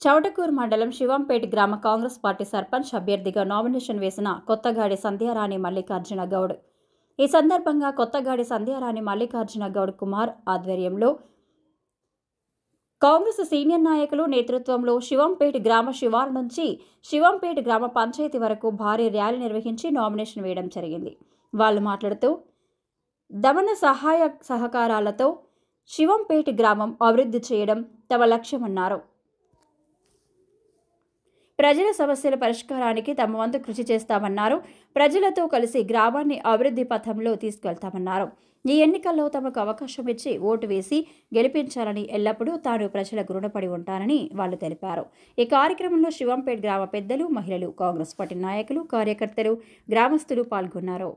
చౌటకూరు మండలం శివంపేట గ్రామ కాంగ్రెస్ పార్టీ సర్పంచ్ అభ్యర్థిగా నామినేషన్ వేసిన కొత్తగాడి సంధ్యారాణి మల్లికార్జున గౌడ్. ఈ సందర్భంగా కొత్తగాడి సంధ్యారాణి మల్లికార్జున గౌడ్ కుమార్ ఆధ్వర్యంలో కాంగ్రెస్ సీనియర్ నాయకులు నేతృత్వంలో శివంపేట గ్రామ శివారు నుంచి శివంపేట గ్రామ పంచాయతీ వరకు భారీ ర్యాలీ నిర్వహించి నామినేషన్ వేయడం జరిగింది. వాళ్ళు మాట్లాడుతూ దమన సహాయ సహకారాలతో శివంపేట గ్రామం అభివృద్ధి చేయడం తమ లక్ష్యమన్నారు. ప్రజల సమస్యల పరిష్కారానికి తమ వంతు కృషి చేస్తామన్నారు. ప్రజలతో కలిసి గ్రామాన్ని అభివృద్ధి పథంలో తీసుకెళ్తామన్నారు. ఈ ఎన్నికల్లో తమకు అవకాశం ఇచ్చి ఓటు వేసి గెలిపించాలని ఎల్లప్పుడూ తాను ప్రజలకు రుణపడి ఉంటానని వాళ్ళు తెలిపారు. ఈ కార్యక్రమంలో శివంపేట గ్రామ పెద్దలు, మహిళలు, కాంగ్రెస్ పార్టీ నాయకులు, కార్యకర్తలు, గ్రామస్తులు పాల్గొన్నారు.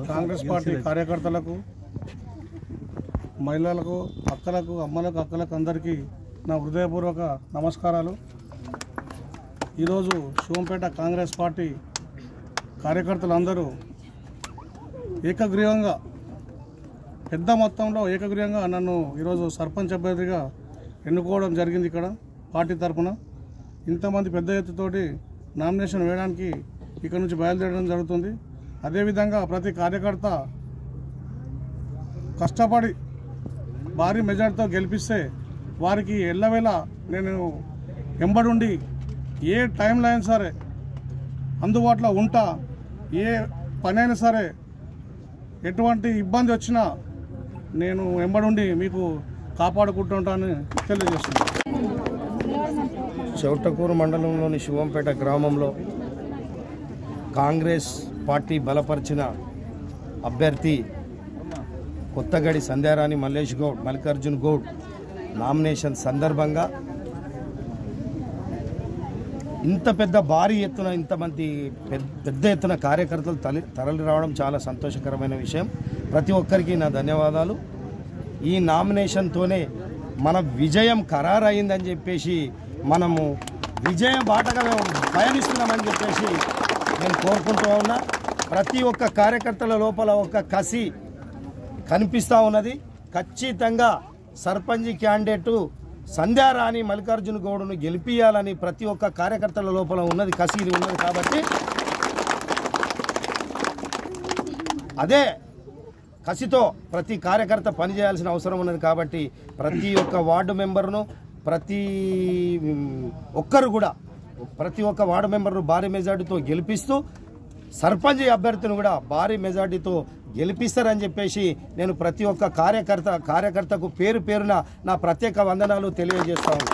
కాంగ్రెస్ పార్టీ కార్యకర్తలకు, మహిళలకు, అక్కలకు, అమ్మలకు, అక్కలకు అందరికీ నా హృదయపూర్వక నమస్కారాలు. ఈరోజు శివంపేట కాంగ్రెస్ పార్టీ కార్యకర్తలందరూ ఏకగ్రీవంగా, పెద్ద మొత్తంలో ఏకగ్రీవంగా నన్ను ఈరోజు సర్పంచ్ అభ్యర్థిగా ఎన్నుకోవడం జరిగింది. ఇక్కడ పార్టీ తరఫున ఇంతమంది పెద్ద ఎత్తుతోటి నామినేషన్ వేయడానికి ఇక్కడ నుంచి బయలుదేరడం జరుగుతుంది. అదేవిధంగా ప్రతి కార్యకర్త కష్టపడి భారీ మెజార్టీతో గెలిపిస్తే వారికి ఎల్లవేళ నేను ఎంబడుండి ఏ టైంలో అయినా సరే అందుబాటులో ఉంటా, ఏ పని అయినా సరే ఎటువంటి ఇబ్బంది వచ్చినా నేను ఎంబడుండి మీకు కాపాడుకుంటుంటానని తెలియజేస్తున్నాను. చౌటకూరు మండలంలోని శివంపేట గ్రామంలో కాంగ్రెస్ పార్టీ బలపరిచిన అభ్యర్థి కొత్తగడి సంధ్యారాణి మల్లికార్జున్ గౌడ్ నామినేషన్ సందర్భంగా ఇంత పెద్ద భారీ ఎత్తున ఇంతమంది పెద్ద ఎత్తున కార్యకర్తలు తరలి రావడం చాలా సంతోషకరమైన విషయం. ప్రతి ఒక్కరికి నా ధన్యవాదాలు. ఈ నామినేషన్తోనే మన విజయం ఖరారైందని చెప్పేసి, మనము విజయ బాటగా పయనిస్తున్నామని చెప్పేసి నేను కోరుకుంటూ ఉన్నా. ప్రతి ఒక్క కార్యకర్తల లోపల ఒక కసి కనిపిస్తూ ఉన్నది. ఖచ్చితంగా సర్పంచ్ క్యాండిడేటు సంధ్యారాణి మల్లికార్జున గౌడ్ను గెలిపియాలని ప్రతి ఒక్క కార్యకర్తల లోపల ఉన్నది, కసి ఉన్నది. కాబట్టి అదే కసితో ప్రతి కార్యకర్త పనిచేయాల్సిన అవసరం ఉన్నది. కాబట్టి ప్రతి ఒక్క వార్డు మెంబర్ను, ప్రతి ఒక్క వార్డు మెంబర్ను భారీ మెజార్టీతో గెలిపిస్తూ సర్పంచ్ అభ్యర్థిని కూడా భారీ మెజార్టీతో గెలిపిస్తారని చెప్పేసి నేను ప్రతి ఒక్క కార్యకర్తకు పేరు పేరున నా ప్రత్యేక వందనాలు తెలియజేస్తాను.